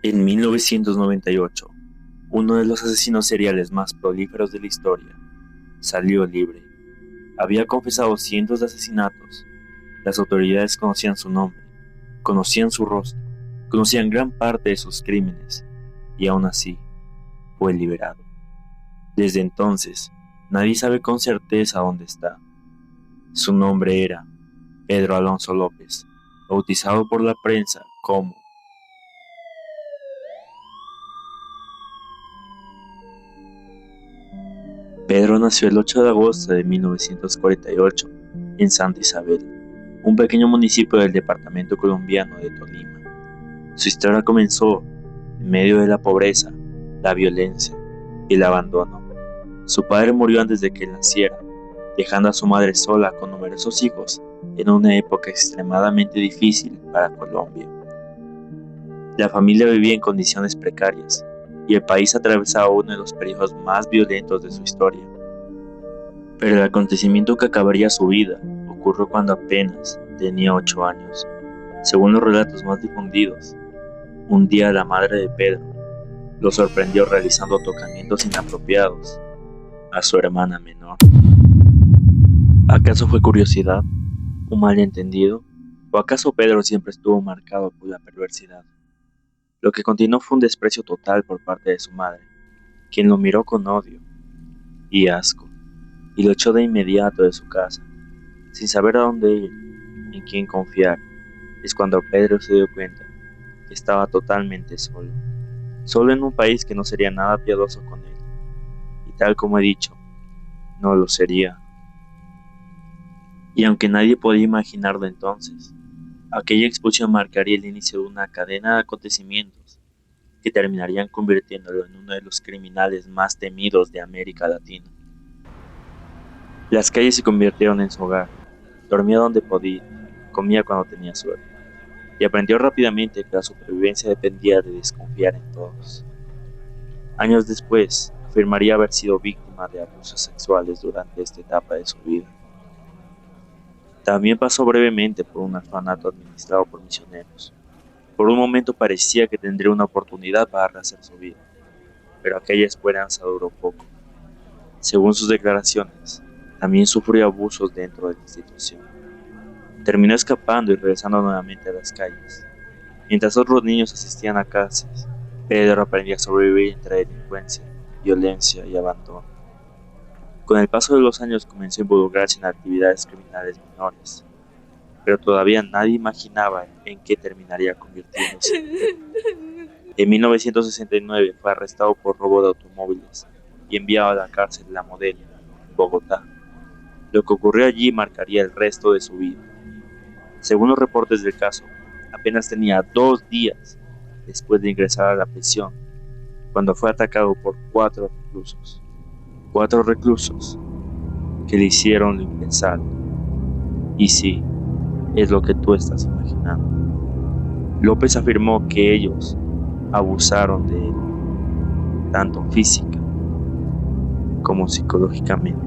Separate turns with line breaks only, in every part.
En 1998, uno de los asesinos seriales más prolíferos de la historia salió libre. Había confesado cientos de asesinatos. Las autoridades conocían su nombre, conocían su rostro, conocían gran parte de sus crímenes, y aún así fue liberado. Desde entonces, nadie sabe con certeza dónde está. Su nombre era Pedro Alonso López, bautizado por la prensa como Pedro. Nació el 8 de agosto de 1948 en Santa Isabel, un pequeño municipio del departamento colombiano de Tolima. Su historia comenzó en medio de la pobreza, la violencia y el abandono. Su padre murió antes de que él naciera, dejando a su madre sola con numerosos hijos en una época extremadamente difícil para Colombia. La familia vivía en condiciones precarias y el país atravesaba uno de los periodos más violentos de su historia. Pero el acontecimiento que acabaría su vida ocurrió cuando apenas tenía 8 años. Según los relatos más difundidos, un día la madre de Pedro lo sorprendió realizando tocamientos inapropiados a su hermana menor. ¿Acaso fue curiosidad, un malentendido, o acaso Pedro siempre estuvo marcado por la perversidad? Lo que continuó fue un desprecio total por parte de su madre, quien lo miró con odio y asco, y lo echó de inmediato de su casa. Sin saber a dónde ir, en quién confiar, es cuando Pedro se dio cuenta que estaba totalmente solo en un país que no sería nada piadoso con él, y tal como he dicho, no lo sería. Y aunque nadie podía imaginarlo entonces, aquella expulsión marcaría el inicio de una cadena de acontecimientos que terminarían convirtiéndolo en uno de los criminales más temidos de América Latina. Las calles se convirtieron en su hogar, dormía donde podía, comía cuando tenía suerte, y aprendió rápidamente que la supervivencia dependía de desconfiar en todos. Años después, afirmaría haber sido víctima de abusos sexuales durante esta etapa de su vida. También pasó brevemente por un orfanato administrado por misioneros. Por un momento parecía que tendría una oportunidad para rehacer su vida, pero aquella esperanza duró poco. Según sus declaraciones, también sufrió abusos dentro de la institución. Terminó escapando y regresando nuevamente a las calles. Mientras otros niños asistían a clases, Pedro aprendía a sobrevivir entre delincuencia, violencia y abandono. Con el paso de los años comenzó a involucrarse en actividades criminales menores, pero todavía nadie imaginaba en qué terminaría convirtiéndose. En 1969 fue arrestado por robo de automóviles y enviado a la cárcel de La Modelo, en Bogotá. Lo que ocurrió allí marcaría el resto de su vida. Según los reportes del caso, apenas tenía 2 días después de ingresar a la prisión, cuando fue atacado por 4 reclusos. 4 reclusos que le hicieron lo impensable. Y sí, es lo que tú estás imaginando. López afirmó que ellos abusaron de él, tanto física como psicológicamente.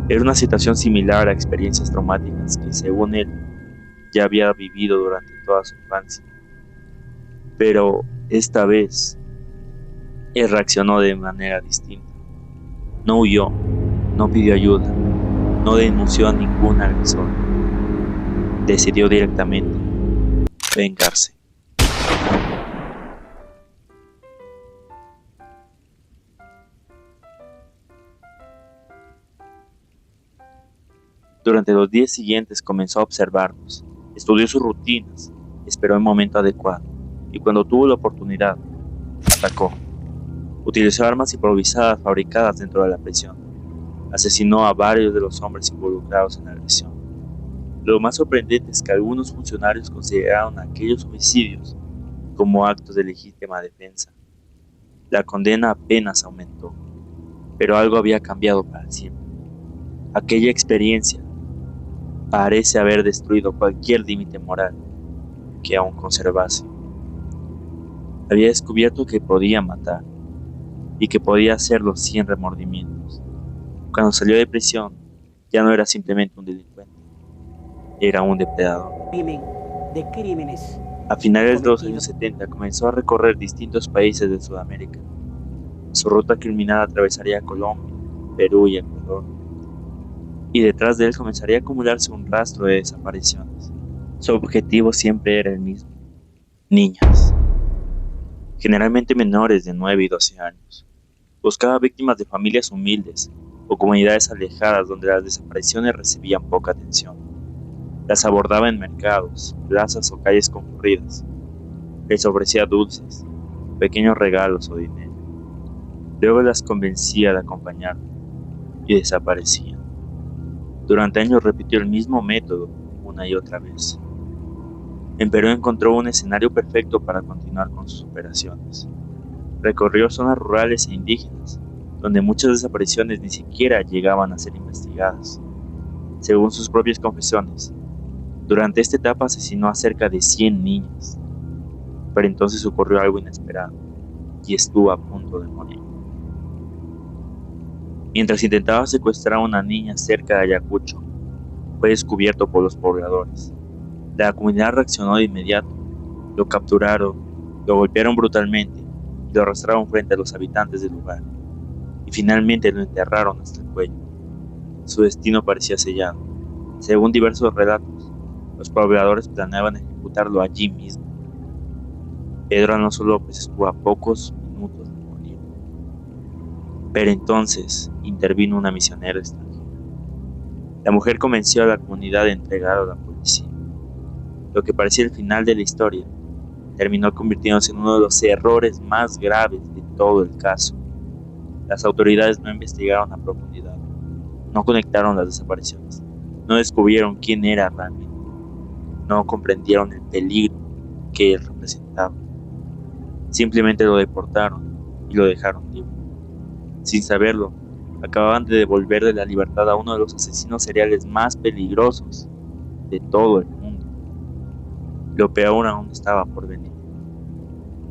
Era una situación similar a experiencias traumáticas que, según él, ya había vivido durante toda su infancia. Pero esta vez, él reaccionó de manera distinta. No huyó, no pidió ayuda, no denunció a ningún agresor. Decidió directamente vengarse. Durante los días siguientes comenzó a observarlos, estudió sus rutinas, esperó el momento adecuado y cuando tuvo la oportunidad, atacó. Utilizó armas improvisadas fabricadas dentro de la prisión. Asesinó a varios de los hombres involucrados en la agresión. Lo más sorprendente es que algunos funcionarios consideraron aquellos homicidios como actos de legítima defensa. La condena apenas aumentó, pero algo había cambiado para siempre. Aquella experiencia parece haber destruido cualquier límite moral que aún conservase. Había descubierto que podía matar y que podía hacerlo sin remordimientos. Cuando salió de prisión, ya no era simplemente un delincuente, era un depredador.
Crimen de crímenes
A finales de los años 70 comenzó a recorrer distintos países de Sudamérica. Su ruta criminal atravesaría Colombia, Perú y Ecuador, y detrás de él comenzaría a acumularse un rastro de desapariciones. Su objetivo siempre era el mismo: niñas, generalmente menores de 9 y 12 años. Buscaba víctimas de familias humildes o comunidades alejadas donde las desapariciones recibían poca atención. Las abordaba en mercados, plazas o calles concurridas. Les ofrecía dulces, pequeños regalos o dinero. Luego las convencía de acompañarlo y desaparecían. Durante años repitió el mismo método una y otra vez. En Perú encontró un escenario perfecto para continuar con sus operaciones. Recorrió zonas rurales e indígenas, donde muchas desapariciones ni siquiera llegaban a ser investigadas. Según sus propias confesiones, durante esta etapa asesinó a cerca de 100 niñas, pero entonces ocurrió algo inesperado y estuvo a punto de morir. Mientras intentaba secuestrar a una niña cerca de Ayacucho, fue descubierto por los pobladores. La comunidad reaccionó de inmediato, lo capturaron, lo golpearon brutalmente y lo arrastraron frente a los habitantes del lugar, y finalmente lo enterraron hasta el cuello. Su destino parecía sellado. Según diversos relatos, los pobladores planeaban ejecutarlo allí mismo. Pedro Alonso López estuvo a pocos minutos de morir, pero entonces intervino una misionera extranjera. La mujer convenció a la comunidad de entregar a la policía. Lo que parecía el final de la historia terminó convirtiéndose en uno de los errores más graves de todo el caso. Las autoridades no investigaron a profundidad, no conectaron las desapariciones, no descubrieron quién era realmente, no comprendieron el peligro que él representaba. Simplemente lo deportaron y lo dejaron libre. Sin saberlo, acababan de devolverle la libertad a uno de los asesinos seriales más peligrosos de todo el mundo. Lo peor aún estaba por venir.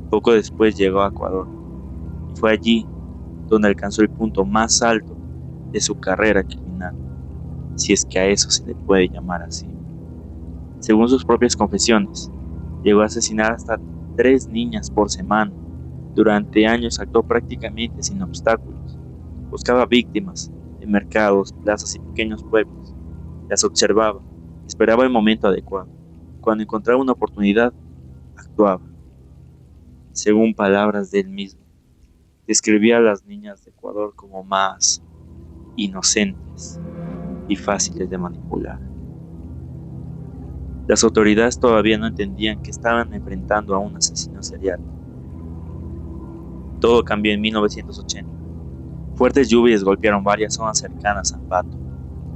Poco después llegó a Ecuador y fue allí donde alcanzó el punto más alto de su carrera criminal, si es que a eso se le puede llamar así. Según sus propias confesiones, llegó a asesinar hasta 3 niñas por semana. Durante años actuó prácticamente sin obstáculos. Buscaba víctimas en mercados, plazas y pequeños pueblos. Las observaba, esperaba el momento adecuado. Cuando encontraba una oportunidad, actuaba. Según palabras de él mismo, describía a las niñas de Ecuador como más inocentes y fáciles de manipular. Las autoridades todavía no entendían que estaban enfrentando a un asesino serial. Todo cambió en 1980. Fuertes lluvias golpearon varias zonas cercanas a Ambato.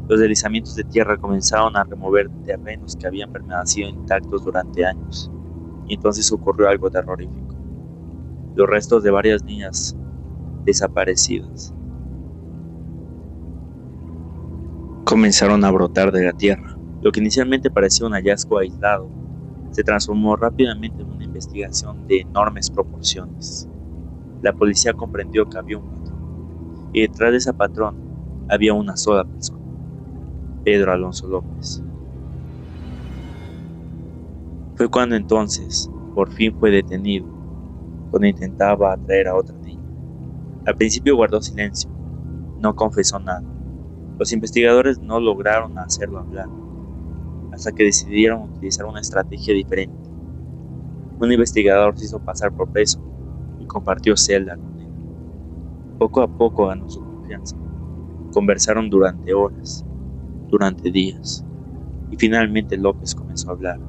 Los deslizamientos de tierra comenzaron a remover terrenos que habían permanecido intactos durante años. Y entonces ocurrió algo terrorífico. Los restos de varias niñas desaparecidas comenzaron a brotar de la tierra. Lo que inicialmente parecía un hallazgo aislado se transformó rápidamente en una investigación de enormes proporciones. La policía comprendió que había un patrón, y detrás de ese patrón había una sola persona: Pedro Alonso López. Fue cuando entonces, por fin fue detenido, cuando intentaba atraer a otra niña. Al principio guardó silencio, no confesó nada. Los investigadores no lograron hacerlo hablar, hasta que decidieron utilizar una estrategia diferente. Un investigador se hizo pasar por preso y compartió celda con él. Poco a poco ganó su confianza. Conversaron durante horas, durante días, y finalmente López comenzó a hablar.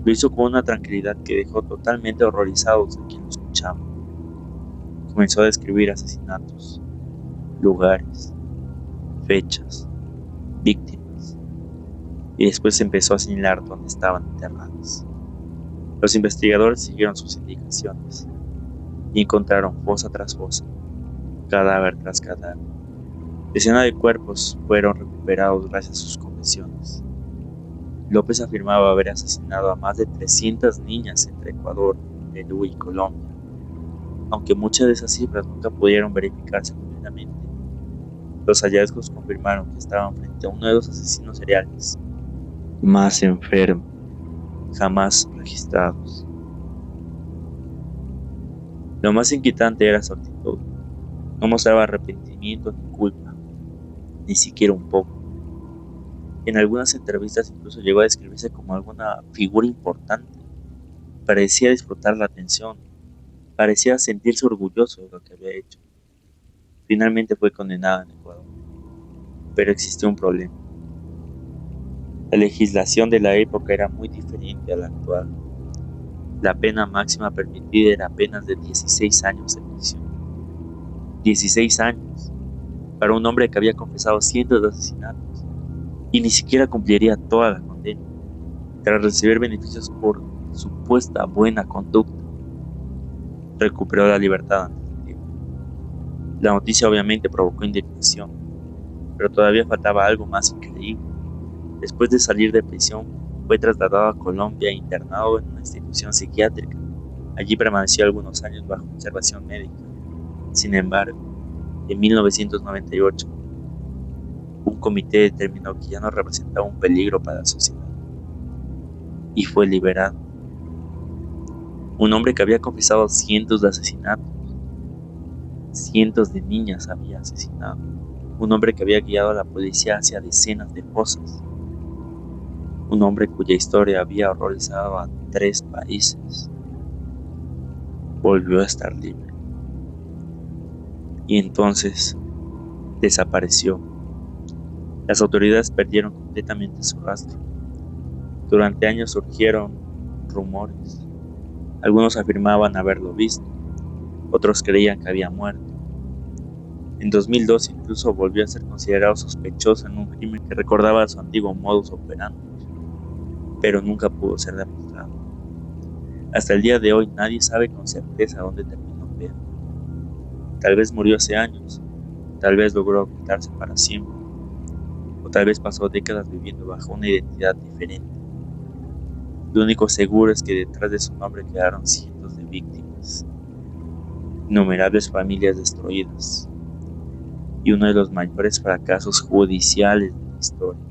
Lo hizo con una tranquilidad que dejó totalmente horrorizados a quien lo escuchaba. Comenzó a describir asesinatos, lugares, fechas, víctimas, y después empezó a señalar dónde estaban enterradas. Los investigadores siguieron sus indicaciones y encontraron fosa tras fosa, cadáver tras cadáver. Decenas de cuerpos fueron recuperados gracias a sus confesiones. López afirmaba haber asesinado a más de 300 niñas entre Ecuador, Perú y Colombia. Aunque muchas de esas cifras nunca pudieron verificarse completamente, los hallazgos confirmaron que estaban frente a uno de los asesinos seriales más enfermos jamás registrados. Lo más inquietante era su actitud. No mostraba arrepentimiento ni culpa, ni siquiera un poco. En algunas entrevistas incluso llegó a describirse como alguna figura importante. Parecía disfrutar la atención, parecía sentirse orgulloso de lo que había hecho. Finalmente fue condenado en Ecuador, pero existió un problema. La legislación de la época era muy diferente a la actual. La pena máxima permitida era apenas de 16 años de prisión. 16 años para un hombre que había confesado cientos de asesinatos y ni siquiera cumpliría toda la condena, tras recibir beneficios por supuesta buena conducta. Recuperó la libertad antes del tiempo. La noticia obviamente provocó indignación, pero todavía faltaba algo más increíble. Después de salir de prisión, fue trasladado a Colombia e internado en una institución psiquiátrica. Allí permaneció algunos años bajo observación médica. Sin embargo, en 1998, un comité determinó que ya no representaba un peligro para la sociedad y fue liberado. Un hombre que había confesado cientos de asesinatos, cientos de niñas había asesinado. Un hombre que había guiado a la policía hacia decenas de fosas. Un hombre cuya historia había horrorizado a 3 países. Volvió a estar libre. Y entonces desapareció. Las autoridades perdieron completamente su rastro. Durante años surgieron rumores. Algunos afirmaban haberlo visto, otros creían que había muerto. En 2002 incluso volvió a ser considerado sospechoso en un crimen que recordaba a su antiguo modus operandi, pero nunca pudo ser demostrado. Hasta el día de hoy nadie sabe con certeza dónde terminó Pedro. Tal vez murió hace años, tal vez logró ocultarse para siempre, o tal vez pasó décadas viviendo bajo una identidad diferente. Lo único seguro es que detrás de su nombre quedaron cientos de víctimas, innumerables familias destruidas y uno de los mayores fracasos judiciales de la historia.